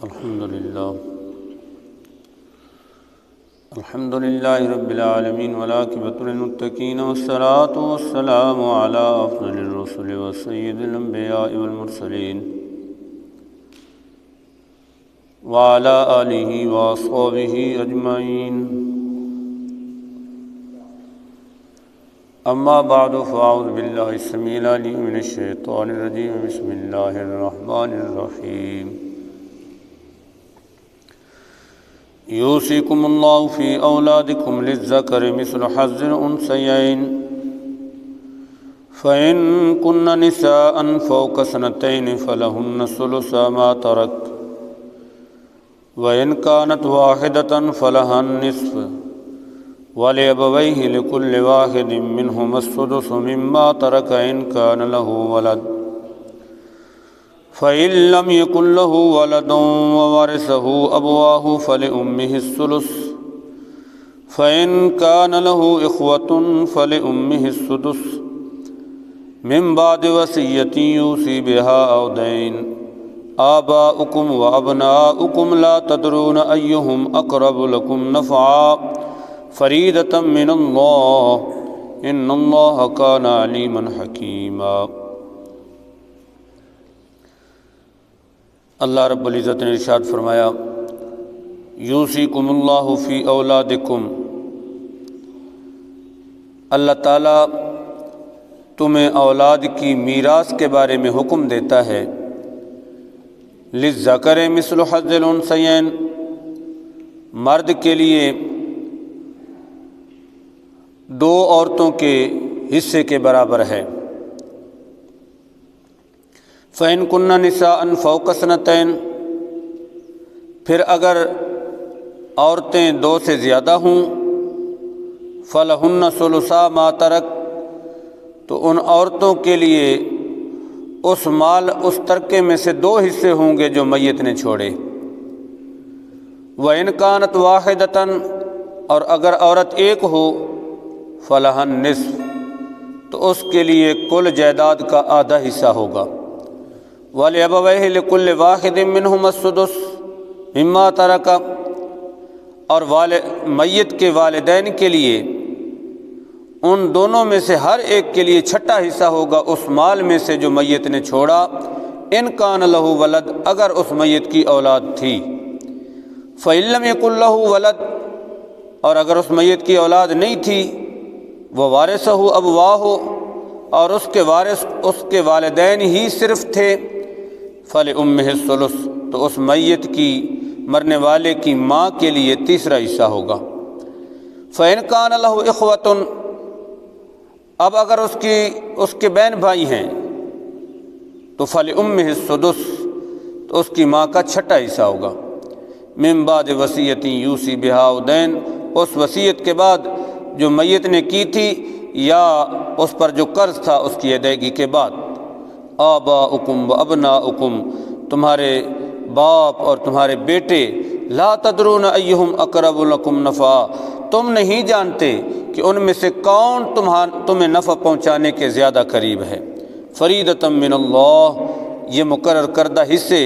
الحمد للہ رب العالمین والعاقبۃ للمتقین والصلاۃ والسلام علی افضل الرسل وسید الانبیاء والمرسلین وعلی آلہ واصحابہ اجمعین، اما بعد فاعوذ باللہ السمیع العلیم من الشیطان الرجیم، بسم اللہ الرحمن الرحیم۔ یوصیکم اللہ فی اولادکم للذکر مثل حظ الانثیین فإن کن نساء فوق سنتین فلہن ثلث ما ترک وإن كانت واحدة فلها النصف ولأبويه لكل واحد منهما السدس مما ترك إن كان له ولد فإن لم يكن له ولد وورثه أبواه فلأمه الثلث فإن كان له إخوة فلأمه السدس من بعد وصية يوصي بها أو دين آباؤكم وأبناؤكم لا تدرون أيهم أقرب لكم نفعا فریدۃ من اللہ ان اللہ کان علیما حکیما۔ اللہ رب العزت نے ارشاد فرمایا، یوصیکم اللہ فی اولادکم، اللہ تعالیٰ تمہیں اولاد کی میراث کے بارے میں حکم دیتا ہے۔ للذکر مثل حظ الانثیین، مرد کے لیے دو عورتوں کے حصے کے برابر ہے۔ فإن كن نساء فوق سنتین، پھر اگر عورتیں دو سے زیادہ ہوں، فلہن ثلثا ما ترک، تو ان عورتوں کے لیے اس مال، اس ترکے میں سے دو حصے ہوں گے جو میت نے چھوڑے۔ وإن كانت واحدة، اور اگر عورت ایک ہو، فلہا النصف، تو اس کے لیے کل جائیداد کا آدھا حصہ ہوگا۔ وَلِأَبَوَيْهِ لِكُلِّ وَاحِدٍ مِّنْهُمَا السُّدُسُ مِمَّا تَرَكَ، اور میت کے والدین کے لیے ان دونوں میں سے ہر ایک کے لیے چھٹا حصہ ہوگا اس مال میں سے جو میت نے چھوڑا۔ ان کان لہ ولد، اگر اس میت کی اولاد تھی۔ فإن لم يكن له ولد، اور اگر اس میت کی اولاد نہیں تھی، وہ وارثہ ابواہ، اور اس کے وارث اس کے والدین ہی صرف تھے، فلأمہ الثلث، تو اس میت کی، مرنے والے کی ماں کے لیے تیسرا حصہ ہوگا۔ فإن كان له إخوة، اب اگر اس کے بہن بھائی ہیں تو فلأمہ السدس، تو اس کی ماں کا چھٹا حصہ ہوگا۔ من بعد وصیۃ یوصی بہا أو دین، اس وصیت کے بعد جو میت نے کی تھی یا اس پر جو قرض تھا اس کی ادائیگی کے بعد۔ آباؤکم وابناؤکم، تمہارے باپ اور تمہارے بیٹے، لا تدرون ایہم اقرب لکم نفعا، تم نہیں جانتے کہ ان میں سے کون تمہیں نفع پہنچانے کے زیادہ قریب ہے۔ فریدۃ من اللہ، یہ مقرر کردہ حصے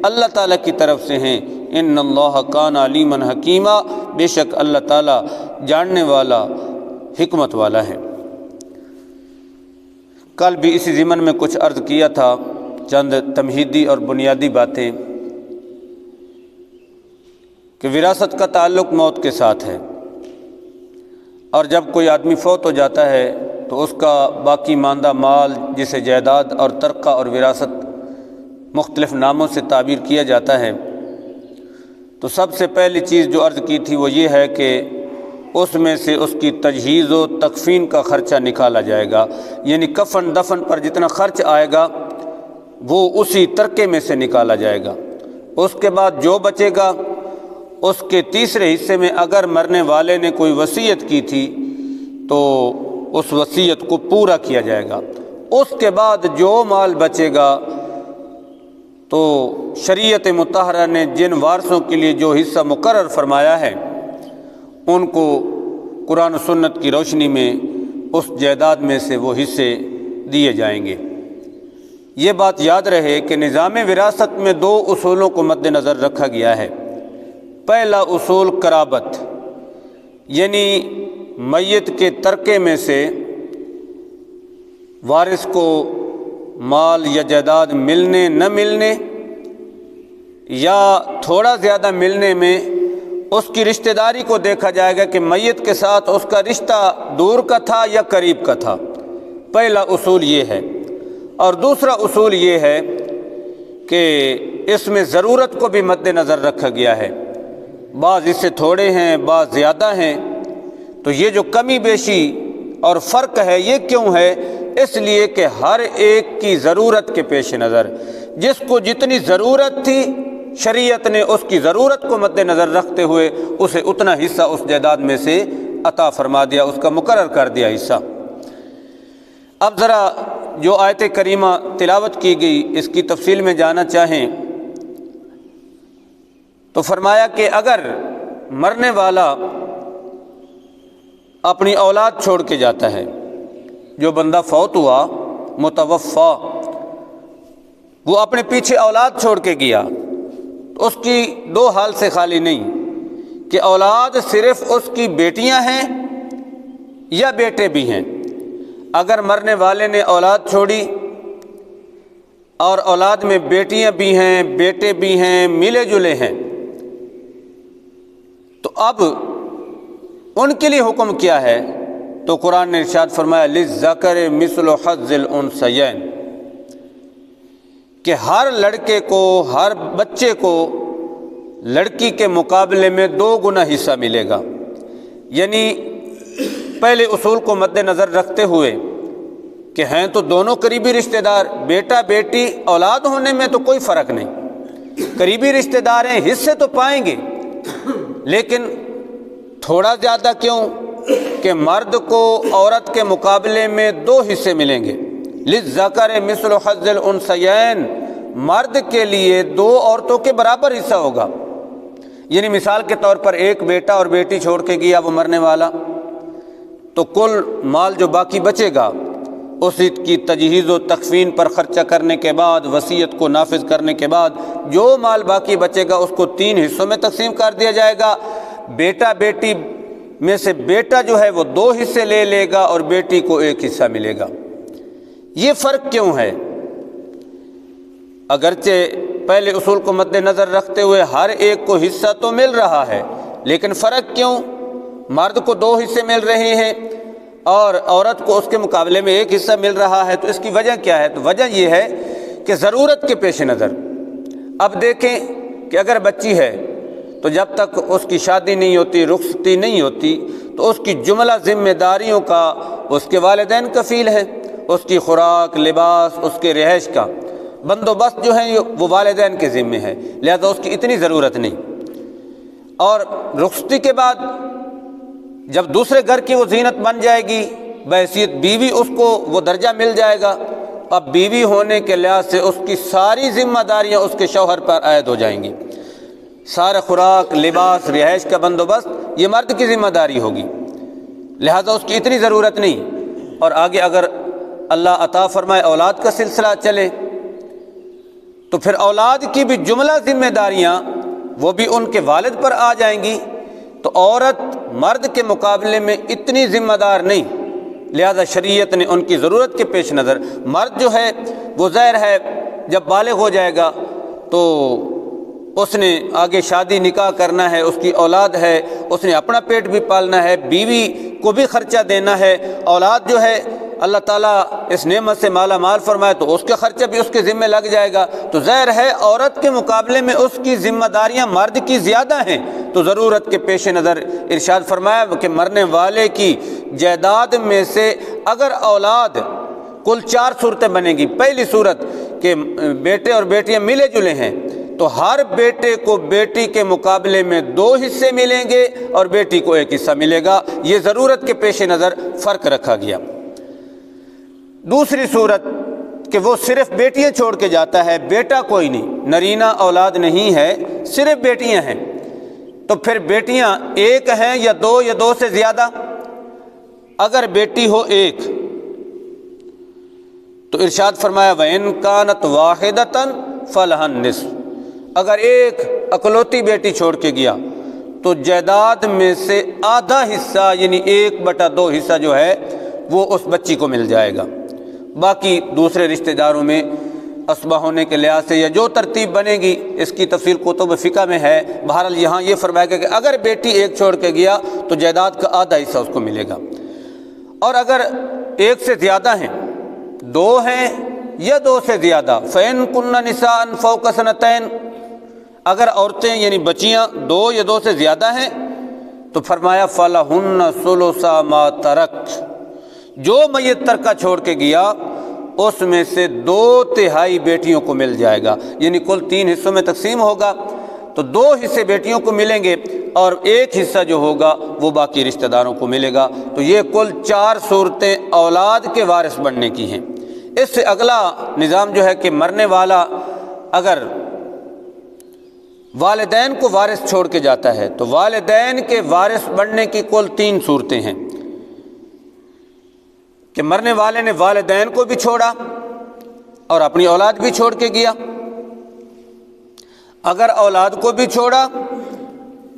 اللہ تعالیٰ کی طرف سے ہیں۔ ان اللہ کان علیما حکیما، بے شک اللہ تعالیٰ جاننے والا، حکمت والا ہے۔ کل بھی اسی ضمن میں کچھ عرض کیا تھا، چند تمہیدی اور بنیادی باتیں، کہ وراثت کا تعلق موت کے ساتھ ہے، اور جب کوئی آدمی فوت ہو جاتا ہے تو اس کا باقی ماندہ مال، جسے جائیداد اور ترکہ اور وراثت مختلف ناموں سے تعبیر کیا جاتا ہے، تو سب سے پہلی چیز جو عرض کی تھی وہ یہ ہے کہ اس میں سے اس کی تجہیز و تکفین کا خرچہ نکالا جائے گا، یعنی کفن دفن پر جتنا خرچ آئے گا وہ اسی ترکے میں سے نکالا جائے گا۔ اس کے بعد جو بچے گا اس کے تیسرے حصے میں اگر مرنے والے نے کوئی وصیت کی تھی تو اس وصیت کو پورا کیا جائے گا۔ اس کے بعد جو مال بچے گا تو شریعت مطہرہ نے جن وارثوں کے لیے جو حصہ مقرر فرمایا ہے ان کو قرآن و سنت کی روشنی میں اس جائیداد میں سے وہ حصے دیے جائیں گے۔ یہ بات یاد رہے کہ نظام وراثت میں دو اصولوں کو مد نظر رکھا گیا ہے۔ پہلا اصول قرابت، یعنی میت کے ترکے میں سے وارث کو مال یا جائیداد ملنے نہ ملنے یا تھوڑا زیادہ ملنے میں اس کی رشتہ داری کو دیکھا جائے گا کہ میت کے ساتھ اس کا رشتہ دور کا تھا یا قریب کا تھا۔ پہلا اصول یہ ہے۔ اور دوسرا اصول یہ ہے کہ اس میں ضرورت کو بھی مد نظر رکھا گیا ہے۔ بعض اس سے تھوڑے ہیں، بعض زیادہ ہیں، تو یہ جو کمی بیشی اور فرق ہے یہ کیوں ہے؟ اس لیے کہ ہر ایک کی ضرورت کے پیش نظر جس کو جتنی ضرورت تھی شریعت نے اس کی ضرورت کو مد نظر رکھتے ہوئے اسے اتنا حصہ اس جائیداد میں سے عطا فرما دیا، اس کا مقرر کر دیا حصہ۔ اب ذرا جو آیت کریمہ تلاوت کی گئی اس کی تفصیل میں جانا چاہیں تو فرمایا کہ اگر مرنے والا اپنی اولاد چھوڑ کے جاتا ہے، جو بندہ فوت ہوا متوفا، وہ اپنے پیچھے اولاد چھوڑ کے گیا، تو اس کی دو حال سے خالی نہیں کہ اولاد صرف اس کی بیٹیاں ہیں یا بیٹے بھی ہیں۔ اگر مرنے والے نے اولاد چھوڑی اور اولاد میں بیٹیاں بھی ہیں بیٹے بھی ہیں ملے جلے ہیں، تو اب ان کے لیے حکم کیا ہے؟ تو قرآن نے ارشاد فرمایا للذکر مثل حظ الانثیین، کہ ہر لڑکے کو، ہر بچے کو لڑکی کے مقابلے میں 2 گنا حصہ ملے گا۔ یعنی پہلے اصول کو مد نظر رکھتے ہوئے کہ ہیں تو دونوں قریبی رشتہ دار، بیٹا بیٹی اولاد ہونے میں تو کوئی فرق نہیں، قریبی رشتہ دار ہیں، حصے تو پائیں گے، لیکن تھوڑا زیادہ کیوں کہ مرد کو عورت کے مقابلے میں 2 حصے ملیں گے۔ للذکر مثل حظ الانثیین، مرد کے لیے 2 عورتوں کے برابر حصہ ہوگا۔ یعنی مثال کے طور پر ایک بیٹا اور بیٹی چھوڑ کے گیا وہ مرنے والا، تو کل مال جو باقی بچے گا اس کی تجہیز و تکفین پر خرچہ کرنے کے بعد، وصیت کو نافذ کرنے کے بعد جو مال باقی بچے گا اس کو 3 حصوں میں تقسیم کر دیا جائے گا۔ بیٹا بیٹی میں سے بیٹا جو ہے وہ 2 حصے لے لے گا اور بیٹی کو 1 حصہ ملے گا۔ یہ فرق کیوں ہے؟ اگرچہ پہلے اصول کو مد نظر رکھتے ہوئے ہر ایک کو حصہ تو مل رہا ہے، لیکن فرق کیوں؟ مرد کو 2 حصے مل رہے ہیں اور عورت کو اس کے مقابلے میں 1 حصہ مل رہا ہے، تو اس کی وجہ کیا ہے؟ تو وجہ یہ ہے کہ ضرورت کے پیش نظر۔ اب دیکھیں کہ اگر بچی ہے تو جب تک اس کی شادی نہیں ہوتی، رخصتی نہیں ہوتی، تو اس کی جملہ ذمہ داریوں کا اس کے والدین کفیل ہیں، اس کی خوراک، لباس، اس کے رہائش کا بندوبست جو ہے وہ والدین کے ذمہ ہے، لہذا اس کی اتنی ضرورت نہیں۔ اور رخصتی کے بعد جب دوسرے گھر کی وہ زینت بن جائے گی، بحیثیت بیوی اس کو وہ درجہ مل جائے گا، اب بیوی ہونے کے لحاظ سے اس کی ساری ذمہ داریاں اس کے شوہر پر عائد ہو جائیں گی۔ سارا خوراک، لباس، رہائش کا بندوبست یہ مرد کی ذمہ داری ہوگی، لہذا اس کی اتنی ضرورت نہیں۔ اور آگے اگر اللہ عطا فرمائے اولاد کا سلسلہ چلے تو پھر اولاد کی بھی جملہ ذمہ داریاں وہ بھی ان کے والد پر آ جائیں گی، تو عورت مرد کے مقابلے میں اتنی ذمہ دار نہیں، لہذا شریعت نے ان کی ضرورت کے پیش نظر، مرد جو ہے وہ ظاہر ہے جب بالغ ہو جائے گا تو اس نے آگے شادی نکاح کرنا ہے، اس کی اولاد ہے، اس نے اپنا پیٹ بھی پالنا ہے، بیوی کو بھی خرچہ دینا ہے، اولاد جو ہے اللہ تعالیٰ اس نعمت سے مالا مال فرمائے تو اس کا خرچہ بھی اس کے ذمہ لگ جائے گا، تو ظاہر ہے عورت کے مقابلے میں اس کی ذمہ داریاں مرد کی زیادہ ہیں، تو ضرورت کے پیش نظر ارشاد فرمایا کہ مرنے والے کی جائیداد میں سے اگر اولاد کل 4 صورتیں بنیں گی۔ پہلی صورت کہ بیٹے اور بیٹیاں ملے جلے ہیں تو ہر بیٹے کو بیٹی کے مقابلے میں 2 حصے ملیں گے اور بیٹی کو 1 حصہ ملے گا، یہ ضرورت کے پیش نظر فرق رکھا گیا۔ دوسری صورت کہ وہ صرف بیٹیاں چھوڑ کے جاتا ہے، بیٹا کوئی نہیں، نرینہ اولاد نہیں ہے، صرف بیٹیاں ہیں، تو پھر بیٹیاں 1 ہیں یا 2 یا 2 سے زیادہ؟ اگر بیٹی ہو 1 تو ارشاد فرمایا وَإِن كَانَتْ وَاحِدَةً فَلَهَا النِّصْفُ، اگر ایک اکلوتی بیٹی چھوڑ کے گیا تو جائیداد میں سے آدھا حصہ یعنی 1/2 حصہ جو ہے وہ اس بچی کو مل جائے گا، باقی دوسرے رشتہ داروں میں اسبہ ہونے کے لحاظ سے یا جو ترتیب بنے گی اس کی تفصیل کتب فقہ میں ہے۔ بہرحال یہاں یہ فرمایا گیا کہ اگر بیٹی ایک چھوڑ کے گیا تو جائیداد کا آدھا حصہ اس کو ملے گا، اور اگر ایک سے زیادہ ہیں، 2 ہیں یا 2 سے زیادہ، فَإِن كُنَّ نِسَاءً فَوْقَ سَنَتَيْنِ، اگر عورتیں یعنی بچیاں 2 یا 2 سے زیادہ ہیں تو فرمایا فَلَهُنَّ ثُلُثَ مَا تَرَكَ، جو میت ترکہ چھوڑ کے گیا اس میں سے 2/3 بیٹیوں کو مل جائے گا، یعنی کل 3 حصوں میں تقسیم ہوگا تو 2 حصے بیٹیوں کو ملیں گے اور 1 حصہ جو ہوگا وہ باقی رشتہ داروں کو ملے گا۔ تو یہ کل 4 صورتیں اولاد کے وارث بننے کی ہیں۔ اس سے اگلا نظام جو ہے کہ مرنے والا اگر والدین کو وارث چھوڑ کے جاتا ہے تو والدین کے وارث بننے کی کل 3 صورتیں ہیں کہ مرنے والے نے والدین کو بھی چھوڑا اور اپنی اولاد بھی چھوڑ کے گیا۔ اگر اولاد کو بھی چھوڑا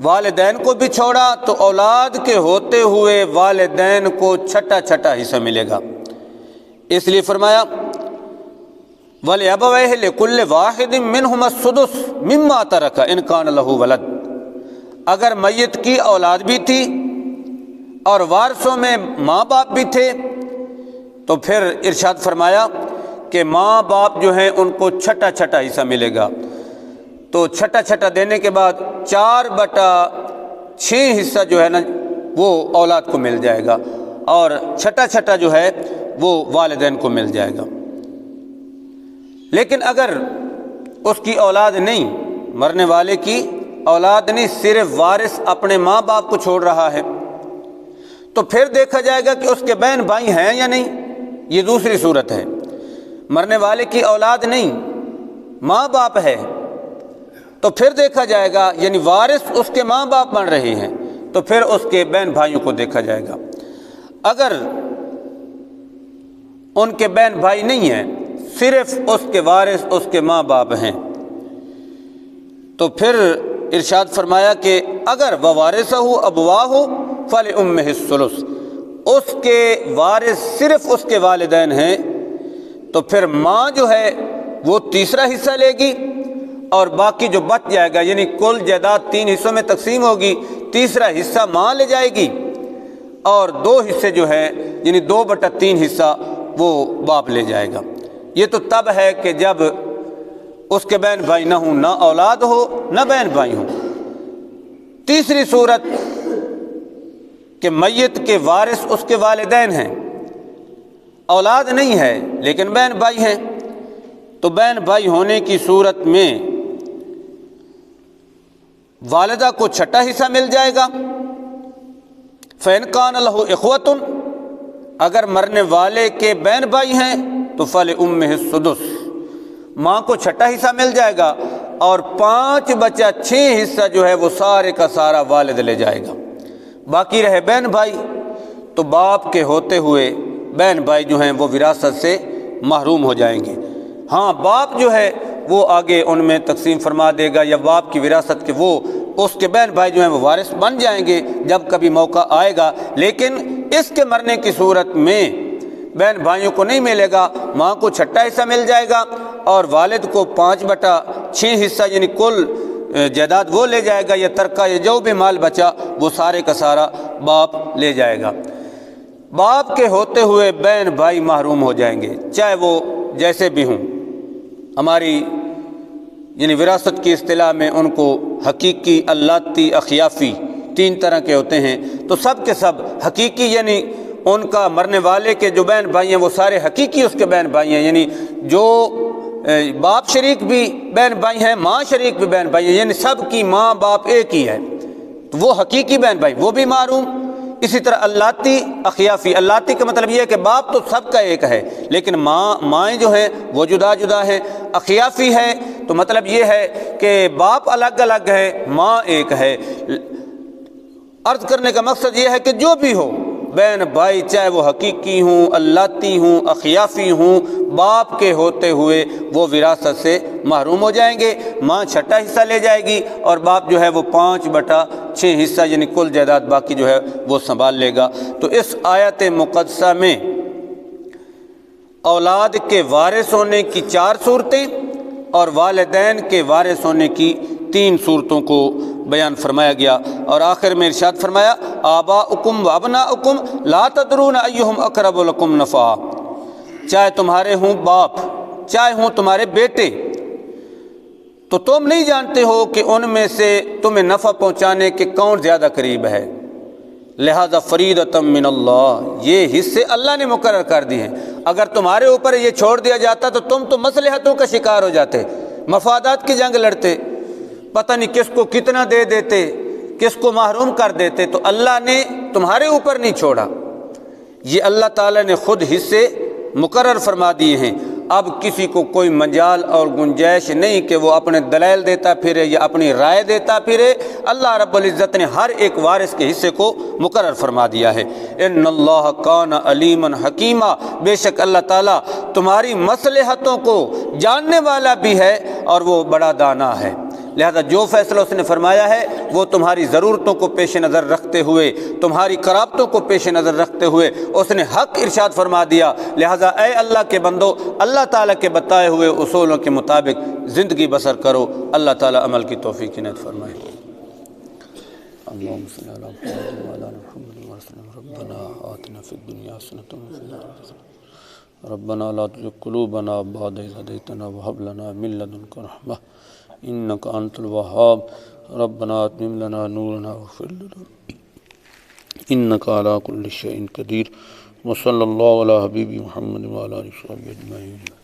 والدین کو بھی چھوڑا تو اولاد کے ہوتے ہوئے والدین کو چھٹا حصہ ملے گا، اس لیے فرمایا وَلِأَبَوَيْهِ لِكُلِّ وَاحِدٍ مِّنْهُمَا السُّدُسُ مِمَّا تَرَكَ إِنْ كَانَ لَهُ وَلَدٌ، اگر میت کی اولاد بھی تھی اور وارثوں میں ماں باپ بھی تھے تو پھر ارشاد فرمایا کہ ماں باپ جو ہیں ان کو چھٹا حصہ ملے گا۔ تو چھٹا دینے کے بعد 4/6 حصہ جو ہے نا وہ اولاد کو مل جائے گا اور چھٹا جو ہے وہ والدین کو مل جائے گا۔ لیکن اگر اس کی اولاد نہیں، مرنے والے کی اولاد نہیں، صرف وارث اپنے ماں باپ کو چھوڑ رہا ہے تو پھر دیکھا جائے گا کہ اس کے بہن بھائی ہیں یا نہیں۔ یہ دوسری صورت ہے، مرنے والے کی اولاد نہیں، ماں باپ ہے تو پھر دیکھا جائے گا یعنی وارث اس کے ماں باپ بن رہے ہیں تو پھر اس کے بہن بھائیوں کو دیکھا جائے گا۔ اگر ان کے بہن بھائی نہیں ہیں، صرف اس کے وارث اس کے ماں باپ ہیں تو پھر ارشاد فرمایا کہ اگر وَوَارِثَهُ أَبْوَاهُ فَلِأُمِّهِ الثُّلُثُ، اس کے وارث صرف اس کے والدین ہیں تو پھر ماں جو ہے وہ تیسرا حصہ لے گی اور باقی جو بچ جائے گا یعنی کل جائیداد 3 حصوں میں تقسیم ہوگی، تیسرا حصہ ماں لے جائے گی اور 2 حصے جو ہے یعنی 2/3 حصہ وہ باپ لے جائے گا۔ یہ تو تب ہے کہ جب اس کے بہن بھائی نہ ہوں، نہ اولاد ہو نہ بہن بھائی ہوں۔ تیسری صورت کہ میت کے وارث اس کے والدین ہیں، اولاد نہیں ہے لیکن بہن بھائی ہیں، تو بہن بھائی ہونے کی صورت میں والدہ کو چھٹا حصہ مل جائے گا۔ فَإِنْ كَانَ لَهُ إِخْوَةٌ، اگر مرنے والے کے بہن بھائی ہیں تو فَلِأُمِّهِ السُّدُسُ، ماں کو چھٹا حصہ مل جائے گا اور 5 بچہ 6 حصہ جو ہے وہ سارے کا سارا والد لے جائے گا۔ باقی رہے بہن بھائی تو باپ کے ہوتے ہوئے بہن بھائی جو ہیں وہ وراثت سے محروم ہو جائیں گے۔ ہاں باپ جو ہے وہ آگے ان میں تقسیم فرما دے گا یا باپ کی وراثت کے وہ اس کے بہن بھائی جو ہیں وہ وارث بن جائیں گے جب کبھی موقع آئے گا، لیکن اس کے مرنے کی صورت میں بہن بھائیوں کو نہیں ملے گا، ماں کو چھٹا حصہ مل جائے گا اور والد کو 5/6 حصہ یعنی کل جائیداد وہ لے جائے گا یا ترکہ یا جو بھی مال بچا وہ سارے کا سارا باپ لے جائے گا۔ باپ کے ہوتے ہوئے بہن بھائی محروم ہو جائیں گے، چاہے وہ جیسے بھی ہوں۔ ہماری یعنی وراثت کی اصطلاح میں ان کو حقیقی، اللاتی، اخیافی 3 طرح کے ہوتے ہیں، تو سب کے سب حقیقی یعنی ان کا مرنے والے کے جو بہن بھائی ہیں وہ سارے حقیقی اس کے بہن بھائی ہیں، یعنی جو باپ شریک بھی بہن بھائی ہیں، ماں شریک بھی بہن بھائی ہیں، یعنی سب کی ماں باپ ایک ہی ہے، تو وہ حقیقی بہن بھائی وہ بھی محروم۔ اسی طرح اللاتی، اخیافی، اللاتی کا مطلب یہ ہے کہ باپ تو سب کا ایک ہے لیکن مائیں جو ہیں وہ جدا جدا ہیں۔ اخیافی ہے تو مطلب یہ ہے کہ باپ الگ الگ ہے، ماں ایک ہے۔ عرض کرنے کا مقصد یہ ہے کہ جو بھی ہو بہن بھائی چاہے وہ حقیقی ہوں، اللتی ہوں، اخیافی ہوں، باپ کے ہوتے ہوئے وہ وراثت سے محروم ہو جائیں گے۔ ماں چھٹا حصہ لے جائے گی اور باپ جو ہے وہ 5/6 حصہ یعنی کل جائیداد باقی جو ہے وہ سنبھال لے گا۔ تو اس آیت مقدسہ میں اولاد کے وارث ہونے کی 4 صورتیں اور والدین کے وارث ہونے کی 3 صورتوں کو بیان فرمایا گیا، اور آخر میں ارشاد فرمایا آباؤکم و ابناؤکم لا تدرون ایہم اقرب لکم نفعا، چاہے تمہارے ہوں باپ چاہے ہوں تمہارے بیٹے، تو تم نہیں جانتے ہو کہ ان میں سے تمہیں نفع پہنچانے کے کون زیادہ قریب ہے، لہذا فریضۃ من اللہ، یہ حصے اللہ نے مقرر کر دیے ہیں۔ اگر تمہارے اوپر یہ چھوڑ دیا جاتا تو تم تو مصلحتوں کا شکار ہو جاتے، مفادات کی جنگ لڑتے، پتہ نہیں کس کو کتنا دے دیتے، کس کو محروم کر دیتے۔ تو اللہ نے تمہارے اوپر نہیں چھوڑا، یہ اللہ تعالیٰ نے خود حصے مقرر فرما دیے ہیں۔ اب کسی کو کوئی مجال اور گنجائش نہیں کہ وہ اپنے دلائل دیتا پھرے یا اپنی رائے دیتا پھرے، اللہ رب العزت نے ہر ایک وارث کے حصے کو مقرر فرما دیا ہے۔ ان اللہ کان علیما حکیما، بے شک اللہ تعالیٰ تمہاری مصلحتوں کو جاننے والا بھی ہے اور وہ بڑا دانا ہے، لہذا جو فیصلہ اس نے فرمایا ہے وہ تمہاری ضرورتوں کو پیش نظر رکھتے ہوئے، تمہاری قرابتوں کو پیش نظر رکھتے ہوئے اس نے حق ارشاد فرما دیا، لہذا اے اللہ کے بندو اللہ تعالیٰ کے بتائے ہوئے اصولوں کے مطابق زندگی بسر کرو۔ اللہ تعالیٰ عمل کی توفیق عنایت فرمائے۔ اللہم صلی علی محمد وعلی آل محمد وسلم۔ ربنا آتنا فی الدنیا حسنۃ وفی الآخرۃ حسنۃ ربنا لا تزغ قلوبنا بعد إذ هديتنا وهب لنا من لدنك رحمة إنك أنت الوهاب ربنا أتمم لنا نورنا واغفر لنا إنك على كل شيء قدير وصلى الله على حبيب محمد وعلى آله وصحبه أجمعين۔